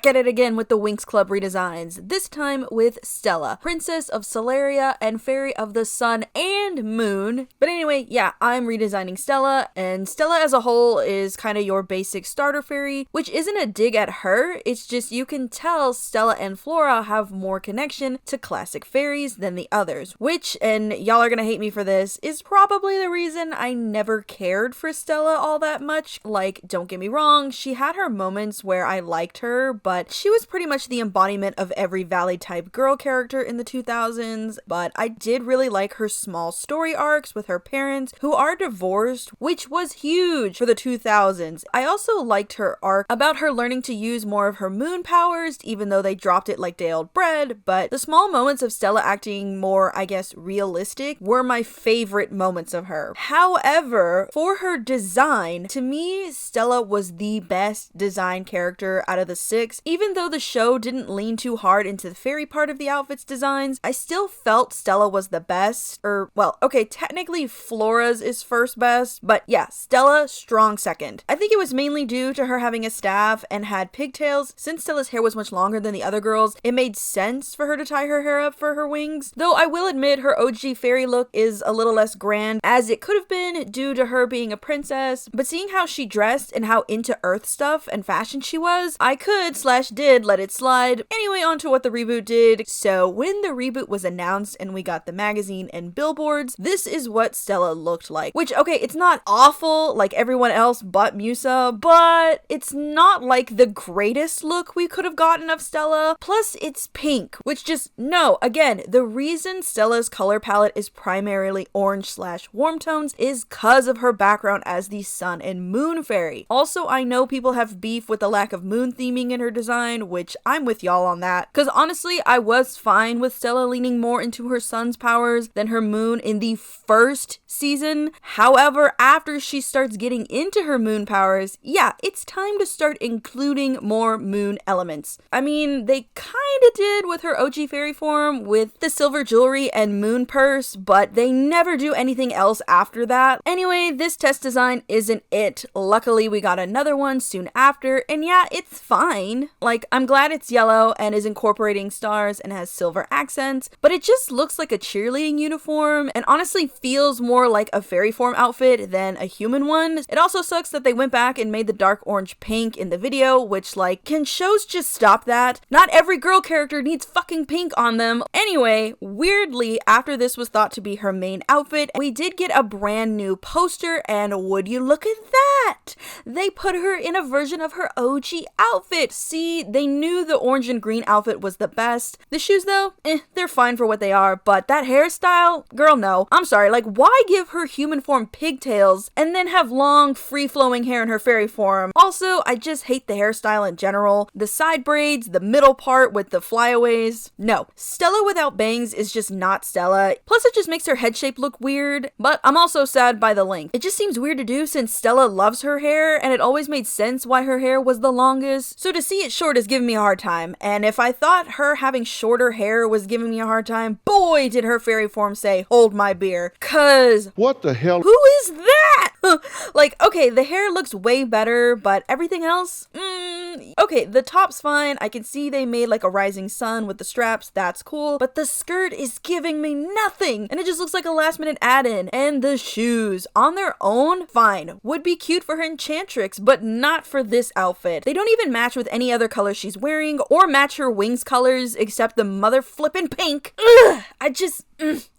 back at it again with the Winx Club redesigns, this time with Stella, Princess of Solaria and Fairy of the Sun and Moon. But anyway, yeah, I'm redesigning Stella, and Stella as a whole is kind of your basic starter fairy, which isn't a dig at her, it's just you can tell Stella and Flora have more connection to classic fairies than the others, which, and y'all are gonna hate me for this, is probably the reason I never cared for Stella all that much. Like, don't get me wrong, she had her moments where I liked her, but she was pretty much the embodiment of every Valley type girl character in the 2000s, but I did really like her small story arcs with her parents who are divorced, which was huge for the 2000s. I also liked her arc about her learning to use more of her moon powers, even though they dropped it like day old bread, but the small moments of Stella acting more, I guess, realistic were my favorite moments of her. However, for her design, to me, Stella was the best design character out of the 6. Even though the show didn't lean too hard into the fairy part of the outfits designs, I still felt Stella was the best. Or, well, okay, technically Flora's is first best, but yeah, Stella, strong second. I think it was mainly due to her having a staff and had pigtails. Since Stella's hair was much longer than the other girls, it made sense for her to tie her hair up for her wings. Though I will admit her OG fairy look is a little less grand, as it could have been due to her being a princess, but seeing how she dressed and how into earth stuff and fashion she was, I could/did let it slide. Anyway, on to what the reboot did. So when the reboot was announced and we got the magazine and billboards, this is what Stella looked like. Which, okay, it's not awful like everyone else but Musa, but it's not like the greatest look we could have gotten of Stella. Plus, it's pink, which just, no, again, the reason Stella's color palette is primarily orange/warm tones is cause of her background as the sun and moon fairy. Also, I know people have beef with the lack of moon theming in her design, which I'm with y'all on that, because honestly, I was fine with Stella leaning more into her sun's powers than her moon in the first season. However, after she starts getting into her moon powers, yeah, it's time to start including more moon elements. I mean, they kinda did with her OG fairy form with the silver jewelry and moon purse, but they never do anything else after that. Anyway, this test design isn't it. Luckily, we got another one soon after, and yeah, it's fine. Like, I'm glad it's yellow and is incorporating stars and has silver accents, but it just looks like a cheerleading uniform and honestly feels more like a fairy form outfit than a human one. It also sucks that they went back and made the dark orange pink in the video, which, like, can shows just stop that? Not every girl character needs fucking pink on them. Anyway, weirdly, after this was thought to be her main outfit, we did get a brand new poster, and would you look at that? They put her in a version of her OG outfit. See, they knew the orange and green outfit was the best. The shoes though, they're fine for what they are, but that hairstyle, girl, no. I'm sorry, like, why give her human form pigtails and then have long, free-flowing hair in her fairy form? Also, I just hate the hairstyle in general. The side braids, the middle part with the flyaways. No, Stella without bangs is just not Stella. Plus, it just makes her head shape look weird, but I'm also sad by the length. It just seems weird to do since Stella loves her hair, and it always made sense why her hair was the longest. So to see it short is giving me a hard time, and if I thought her having shorter hair was giving me a hard time, boy did her fairy form say, hold my beer. Cause what the hell? Who is that? Like, okay, the hair looks way better, but everything else, okay, the top's fine. I can see they made like a rising sun with the straps, that's cool, but the skirt is giving me nothing, and it just looks like a last minute add-in. And the shoes, on their own, fine, would be cute for her enchantrix, but not for this outfit. They don't even match with any other color she's wearing, or match her wings colors, except the mother flippin' pink. Ugh, I just,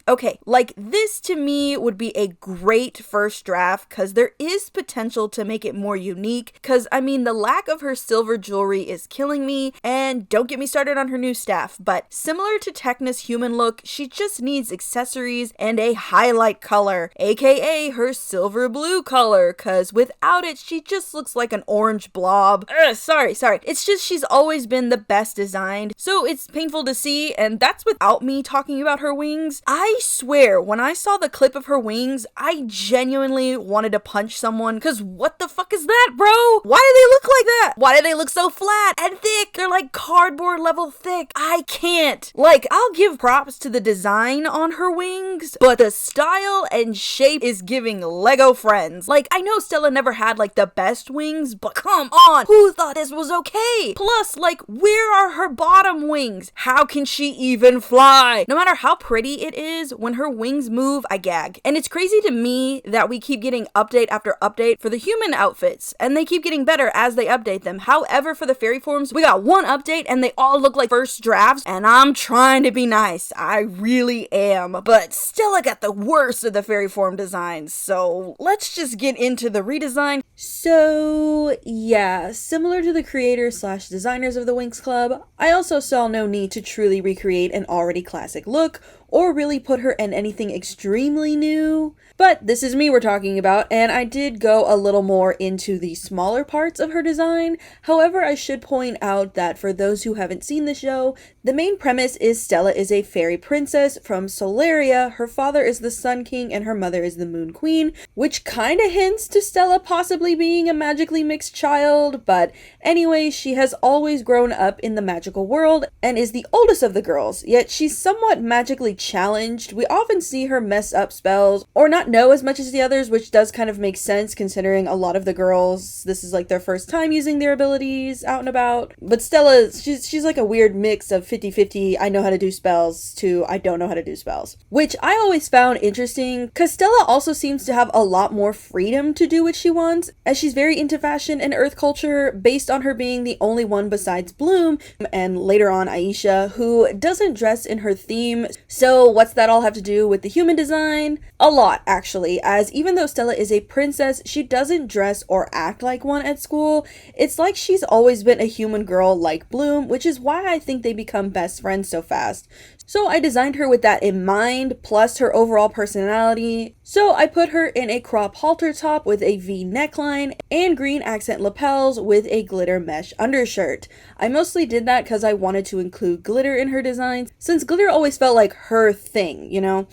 okay, like, this to me would be a great first draft because there is potential to make it more unique, because I mean the lack of her silver jewelry is killing me, and don't get me started on her new staff, but similar to Techna's human look, she just needs accessories and a highlight color, aka her silver blue color, because without it she just looks like an orange blob. Sorry, it's just she's always been the best designed, so it's painful to see, and that's without me talking about her wings. wings. I swear, when I saw the clip of her wings, I genuinely wanted to punch someone, because what the fuck is that, bro? Why do they look like that? Why do they look so flat and thick? They're like cardboard level thick. I can't. Like, I'll give props to the design on her wings, but the style and shape is giving Lego Friends. Like, I know Stella never had like the best wings, but come on, who thought this was okay? Plus, like, where are her bottom wings? How can she even fly? No matter how pretty it is, when her wings move, I gag. And it's crazy to me that we keep getting update after update for the human outfits, and they keep getting better as they update them. However, for the fairy forms, we got one update and they all look like first drafts, and I'm trying to be nice. I really am. But Stella got the worst of the fairy form designs, so let's just get into the redesign. So yeah, similar to the creators slash designers of the Winx Club, I also saw no need to truly recreate an already classic look or really put her in anything extremely new. But this is me we're talking about, and I did go a little more into the smaller parts of her design. However, I should point out that for those who haven't seen the show, the main premise is Stella is a fairy princess from Solaria. Her father is the Sun King and her mother is the Moon Queen, which kind of hints to Stella possibly being a magically mixed child. But anyway, she has always grown up in the magical world and is the oldest of the girls, yet she's somewhat magically challenged. We often see her mess up spells or not know as much as the others, which does kind of make sense considering a lot of the girls, this is like their first time using their abilities out and about. But Stella, she's like a weird mix of 50-50 I know how to do spells to I don't know how to do spells, which I always found interesting because Stella also seems to have a lot more freedom to do what she wants, as she's very into fashion and earth culture based on her being the only one besides Bloom and later on Aisha who doesn't dress in her theme. So what's that all have to do with the human design? A lot, actually, as even though Stella is a princess, she doesn't dress or act like one at school. It's like she's always been a human girl like Bloom, which is why I think they become best friends so fast. So I designed her with that in mind, plus her overall personality. So I put her in a crop halter top with a V neckline and green accent lapels with a glitter mesh undershirt. I mostly did that because I wanted to include glitter in her designs, since glitter always felt like her thing, you know?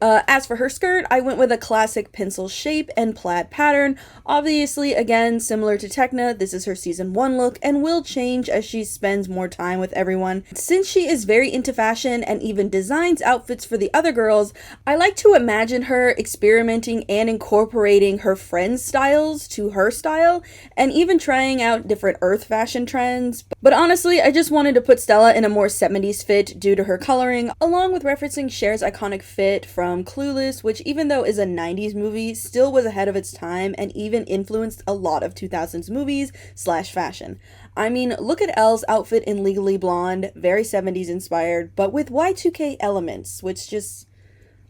As for her skirt, I went with a classic pencil shape and plaid pattern. Obviously, again, similar to Tekna, this is her season 1 look and will change as she spends more time with everyone. Since she is very into fashion and even designs outfits for the other girls, I like to imagine her experimenting and incorporating her friends' styles to her style, and even trying out different earth fashion trends. But honestly, I just wanted to put Stella in a more 70s fit due to her coloring, along with referencing Cher's iconic fit from Clueless, which even though is a 90s movie, still was ahead of its time and even influenced a lot of 2000s movies slash fashion. I mean, look at Elle's outfit in Legally Blonde, very 70s inspired, but with Y2K elements, which just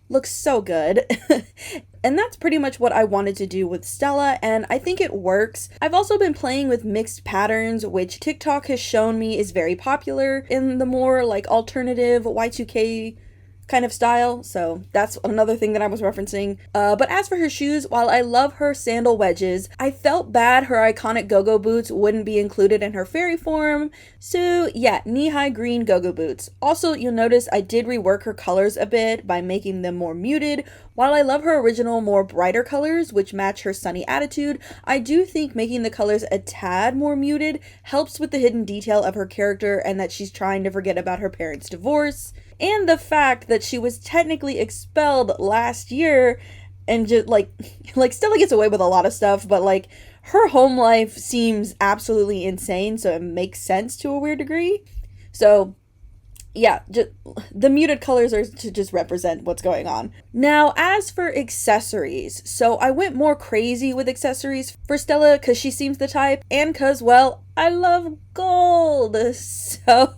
looks so good. And that's pretty much what I wanted to do with Stella, and I think it works. I've also been playing with mixed patterns, which TikTok has shown me is very popular in the more like alternative Y2K kind of style, so that's another thing that I was referencing. But as for her shoes, while I love her sandal wedges, I felt bad her iconic go-go boots wouldn't be included in her fairy form, so yeah, knee-high green go-go boots. Also, you'll notice I did rework her colors a bit by making them more muted. While I love her original more brighter colors, which match her sunny attitude, I do think making the colors a tad more muted helps with the hidden detail of her character and that she's trying to forget about her parents' divorce. And the fact that she was technically expelled last year and just like Stella gets away with a lot of stuff, but like her home life seems absolutely insane, so it makes sense to a weird degree. So yeah, just the muted colors are to just represent what's going on. Now, as for accessories, so I went more crazy with accessories for Stella because she seems the type, and because, well, I love gold. So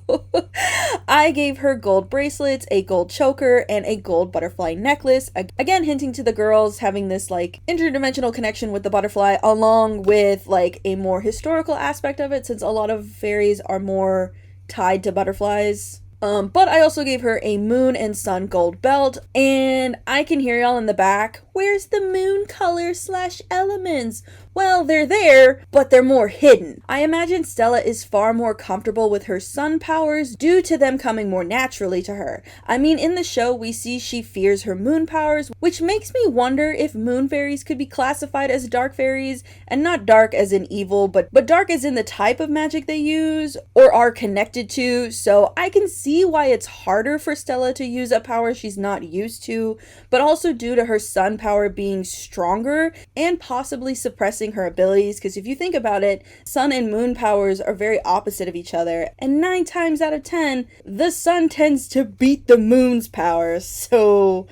I gave her gold bracelets, a gold choker, and a gold butterfly necklace. Again, hinting to the girls having this like interdimensional connection with the butterfly, along with like a more historical aspect of it, since a lot of fairies are more tied to butterflies. But I also gave her a moon and sun gold belt, and I can hear y'all in the back where's the moon color / elements? Well, they're there, but they're more hidden. I imagine Stella is far more comfortable with her sun powers due to them coming more naturally to her. I mean, in the show, we see she fears her moon powers, which makes me wonder if moon fairies could be classified as dark fairies, and not dark as in evil, but dark as in the type of magic they use or are connected to. So I can see why it's harder for Stella to use a power she's not used to, but also due to her sun power being stronger and possibly suppressing her abilities, because if you think about it, sun and moon powers are very opposite of each other, and 9 times out of 10, the sun tends to beat the moon's powers, so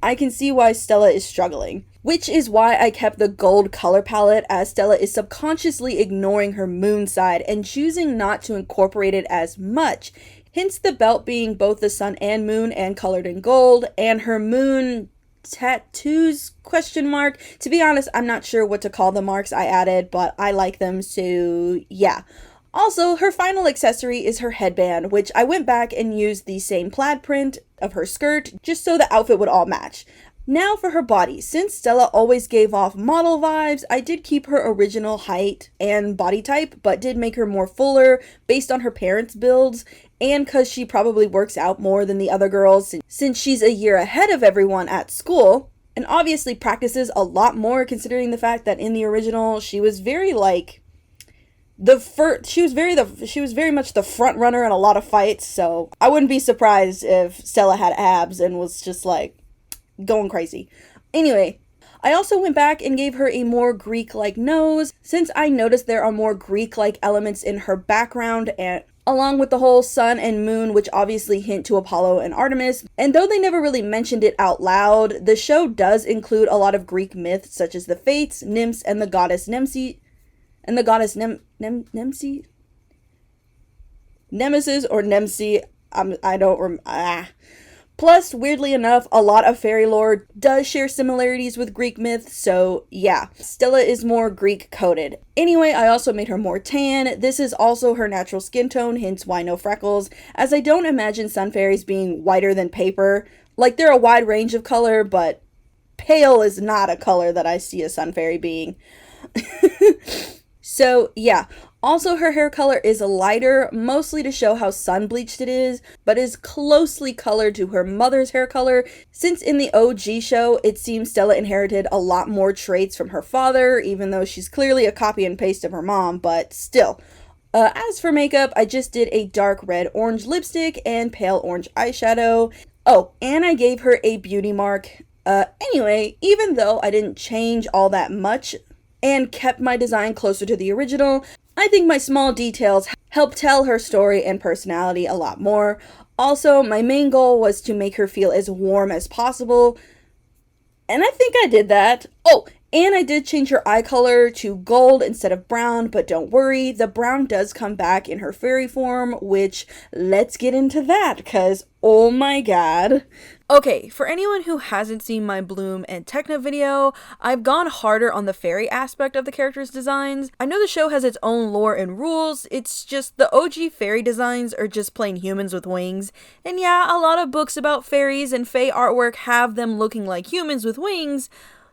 I can see why Stella is struggling. Which is why I kept the gold color palette, as Stella is subconsciously ignoring her moon side and choosing not to incorporate it as much. Hence the belt being both the sun and moon and colored in gold, and her moon tattoos ? To be honest, I'm not sure what to call the marks I added, but I like them, so yeah. Also, her final accessory is her headband, which I went back and used the same plaid print of her skirt just so the outfit would all match. Now for her body. Since Stella always gave off model vibes, I did keep her original height and body type, but did make her more fuller based on her parents' builds, and because she probably works out more than the other girls since she's a year ahead of everyone at school, and obviously practices a lot more considering the fact that in the original she was very like she was very much the front runner in a lot of fights, so I wouldn't be surprised if Stella had abs and was just like going crazy. Anyway, I also went back and gave her a more Greek-like nose, since I noticed there are more Greek-like elements in her background, and along with the whole sun and moon, which obviously hint to Apollo and Artemis. And though they never really mentioned it out loud, the show does include a lot of Greek myths, such as the Fates, nymphs, and the goddess Nemesis, Plus, weirdly enough, a lot of fairy lore does share similarities with Greek myths, so yeah, Stella is more Greek-coded. Anyway, I also made her more tan. This is also her natural skin tone, hence why no freckles, as I don't imagine sun fairies being whiter than paper. Like, they're a wide range of color, but pale is not a color that I see a sun fairy being. So, yeah. Also, her hair color is lighter, mostly to show how sun-bleached it is, but is closely colored to her mother's hair color, since in the OG show, it seems Stella inherited a lot more traits from her father, even though she's clearly a copy and paste of her mom, but still. As for makeup, I just did a dark red-orange lipstick and pale orange eyeshadow. Oh, and I gave her a beauty mark. Anyway, even though I didn't change all that much and kept my design closer to the original, I think my small details help tell her story and personality a lot more. Also, my main goal was to make her feel as warm as possible, and I think I did that. Oh, and I did change her eye color to gold instead of brown, but don't worry, the brown does come back in her fairy form, which, let's get into that, because oh my god. Okay, for anyone who hasn't seen my Bloom and Techna video, I've gone harder on the fairy aspect of the characters' designs. I know the show has its own lore and rules, it's just the OG fairy designs are just plain humans with wings. And yeah, a lot of books about fairies and fae artwork have them looking like humans with wings,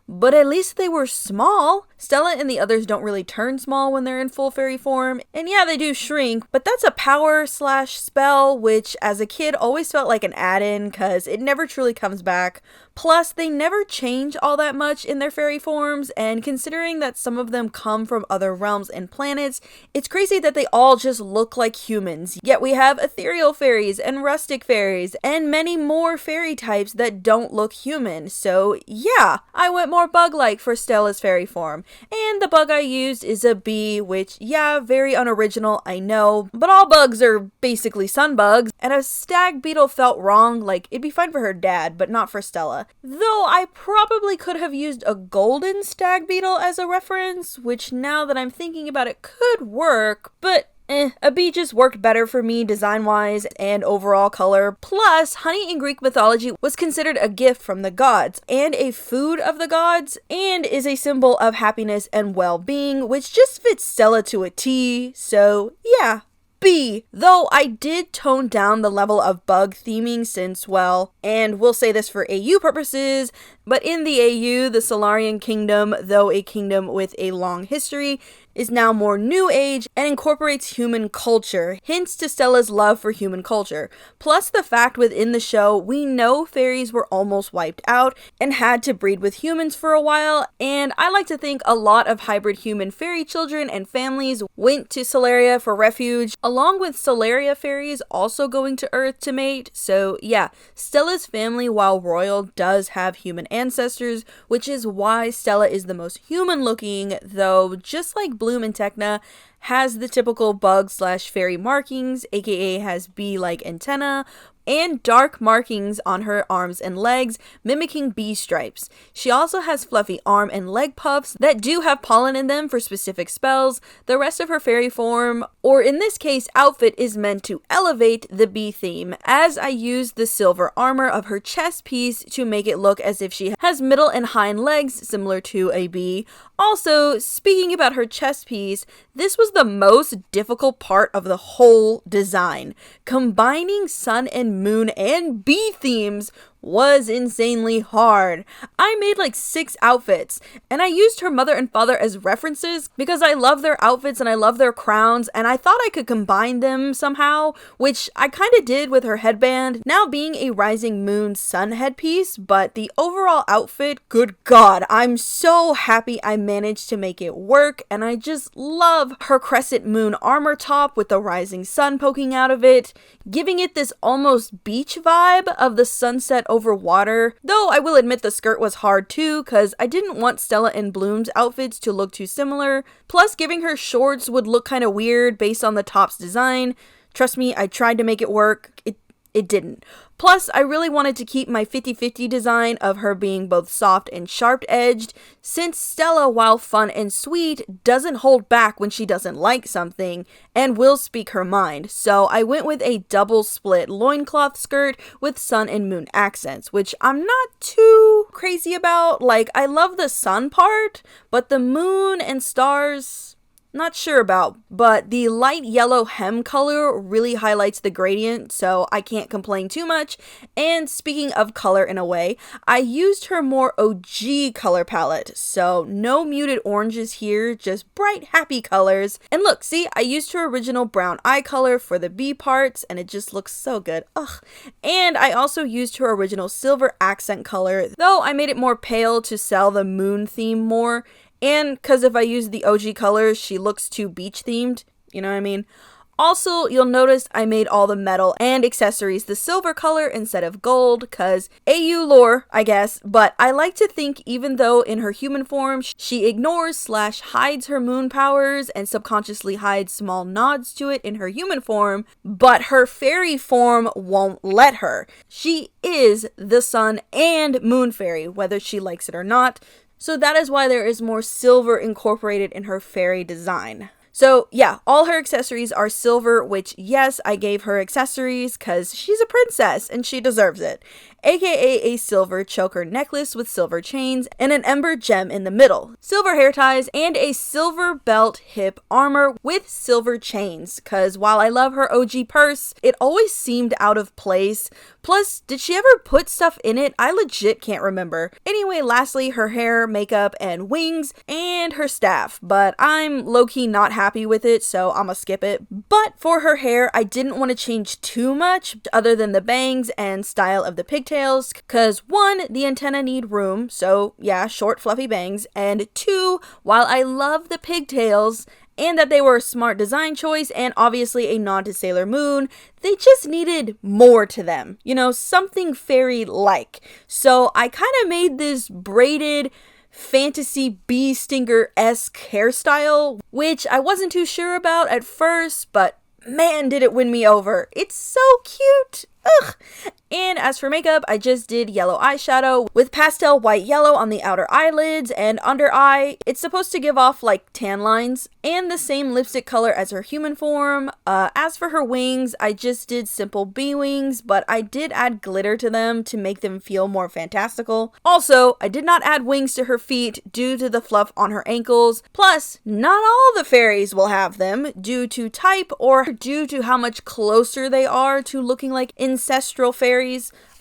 but at least they were small. Stella and the others don't really turn small when they're in full fairy form, and yeah, they do shrink, but that's a power / spell, which as a kid always felt like an add-in, cause it never truly comes back. Plus, they never change all that much in their fairy forms, and considering that some of them come from other realms and planets, it's crazy that they all just look like humans. Yet we have ethereal fairies and rustic fairies, and many more fairy types that don't look human, so yeah, I went more bug-like for Stella's fairy form. And the bug I used is a bee, which, yeah, very unoriginal, I know, but all bugs are basically sun bugs, and a stag beetle felt wrong, like it'd be fine for her dad, but not for Stella. Though I probably could have used a golden stag beetle as a reference, which now that I'm thinking about it could work, but a bee just worked better for me design-wise and overall color. Plus, honey in Greek mythology was considered a gift from the gods and a food of the gods, and is a symbol of happiness and well-being, which just fits Stella to a T, so yeah. B, though I did tone down the level of bug theming since, well, and we'll say this for AU purposes, but in the AU, the Solarian Kingdom, though a kingdom with a long history, is now more new age and incorporates human culture, hints to Stella's love for human culture. Plus the fact within the show, we know fairies were almost wiped out and had to breed with humans for a while, and I like to think a lot of hybrid human fairy children and families went to Solaria for refuge, along with Solaria fairies also going to Earth to mate. So yeah, Stella's family, while royal, does have human ancestors, which is why Stella is the most human looking, though just like Bloom and Techna, has the typical bug/fairy markings, aka has bee-like antenna, and dark markings on her arms and legs, mimicking bee stripes. She also has fluffy arm and leg puffs that do have pollen in them for specific spells. The rest of her fairy form, or in this case outfit, is meant to elevate the bee theme, as I used the silver armor of her chest piece to make it look as if she has middle and hind legs similar to a bee. Also, speaking about her chest piece, this was the most difficult part of the whole design. Combining sun and moon and bee themes was insanely hard. I made like 6 outfits, and I used her mother and father as references because I love their outfits and I love their crowns, and I thought I could combine them somehow, which I kind of did with her headband, now being a rising moon sun headpiece. But the overall outfit, good god, I'm so happy I managed to make it work, and I just love her crescent moon armor top with the rising sun poking out of it, giving it this almost beach vibe of the sunset over water. Though I will admit the skirt was hard too, cause I didn't want Stella and Bloom's outfits to look too similar. Plus giving her shorts would look kind of weird based on the top's design. Trust me, I tried to make it work. It didn't. Plus, I really wanted to keep my 50-50 design of her being both soft and sharp-edged, since Stella, while fun and sweet, doesn't hold back when she doesn't like something, and will speak her mind. So I went with a double split loincloth skirt with sun and moon accents, which I'm not too crazy about. Like, I love the sun part, but the moon and stars, not sure about. But the light yellow hem color really highlights the gradient, so I can't complain too much. And speaking of color in a way, I used her more OG color palette, so no muted oranges here, just bright happy colors. And look, see, I used her original brown eye color for the bee parts, and it just looks so good. Ugh. And I also used her original silver accent color, though I made it more pale to sell the moon theme more. And because if I use the OG colors, she looks too beach themed, you know what I mean? Also, you'll notice I made all the metal and accessories the silver color instead of gold, because AU lore, I guess, but I like to think even though in her human form, she ignores/hides her moon powers and subconsciously hides small nods to it in her human form, but her fairy form won't let her. She is the sun and moon fairy, whether she likes it or not. So that is why there is more silver incorporated in her fairy design. So yeah, all her accessories are silver, which yes, I gave her accessories because she's a princess and she deserves it. AKA a silver choker necklace with silver chains and an ember gem in the middle, silver hair ties, and a silver belt hip armor with silver chains, because while I love her OG purse, it always seemed out of place. Plus, did she ever put stuff in it? I legit can't remember. Anyway, lastly, her hair, makeup, and wings, and her staff, but I'm low-key not happy with it, so I'ma skip it. But for her hair, I didn't want to change too much other than the bangs and style of the pigtails, because 1, the antenna need room, so yeah, short fluffy bangs, and 2, while I love the pigtails and that they were a smart design choice and obviously a nod to Sailor Moon, they just needed more to them, you know, something fairy-like. So I kind of made this braided fantasy bee stinger-esque hairstyle, which I wasn't too sure about at first, but man, did it win me over. It's so cute. Ugh. And as for makeup, I just did yellow eyeshadow with pastel white yellow on the outer eyelids and under eye. It's supposed to give off like tan lines, and the same lipstick color as her human form. As for her wings, I just did simple bee wings, but I did add glitter to them to make them feel more fantastical. Also, I did not add wings to her feet due to the fluff on her ankles. Plus, not all the fairies will have them due to type or due to how much closer they are to looking like ancestral fairies.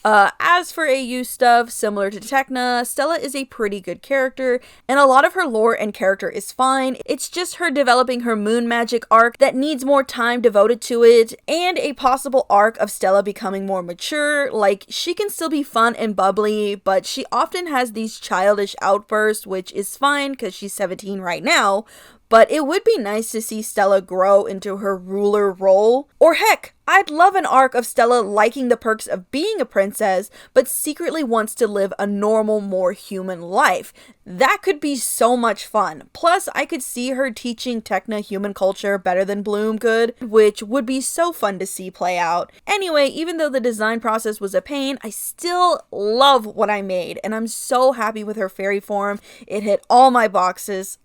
As for AU stuff, similar to Tecna, Stella is a pretty good character, and a lot of her lore and character is fine. It's just her developing her moon magic arc that needs more time devoted to it, and a possible arc of Stella becoming more mature. Like, she can still be fun and bubbly, but she often has these childish outbursts, which is fine because she's 17 right now. But it would be nice to see Stella grow into her ruler role. Or heck, I'd love an arc of Stella liking the perks of being a princess, but secretly wants to live a normal, more human life. That could be so much fun. Plus, I could see her teaching Tecna human culture better than Bloom could, which would be so fun to see play out. Anyway, even though the design process was a pain, I still love what I made, and I'm so happy with her fairy form. It hit all my boxes.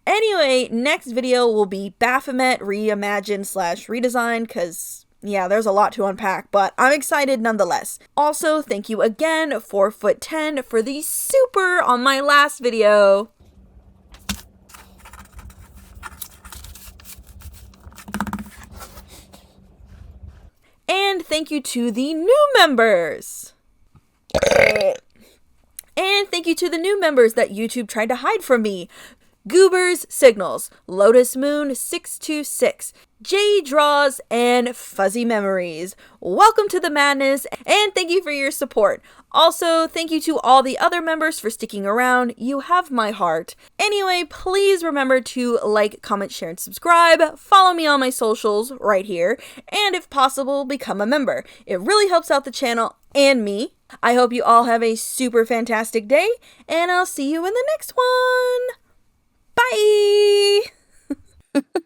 Anyway, next video will be Baphomet reimagined / redesign, because yeah, there's a lot to unpack, but I'm excited nonetheless. Also, thank you again, 4'10", for the super on my last video. And thank you to the new members. And thank you to the new members that YouTube tried to hide from me. Goobers Signals, Lotus Moon 626, J Draws, and Fuzzy Memories. Welcome to the madness, and thank you for your support. Also, thank you to all the other members for sticking around. You have my heart. Anyway, please remember to like, comment, share, and subscribe. Follow me on my socials right here, and if possible, become a member. It really helps out the channel and me. I hope you all have a super fantastic day, and I'll see you in the next one. Bye!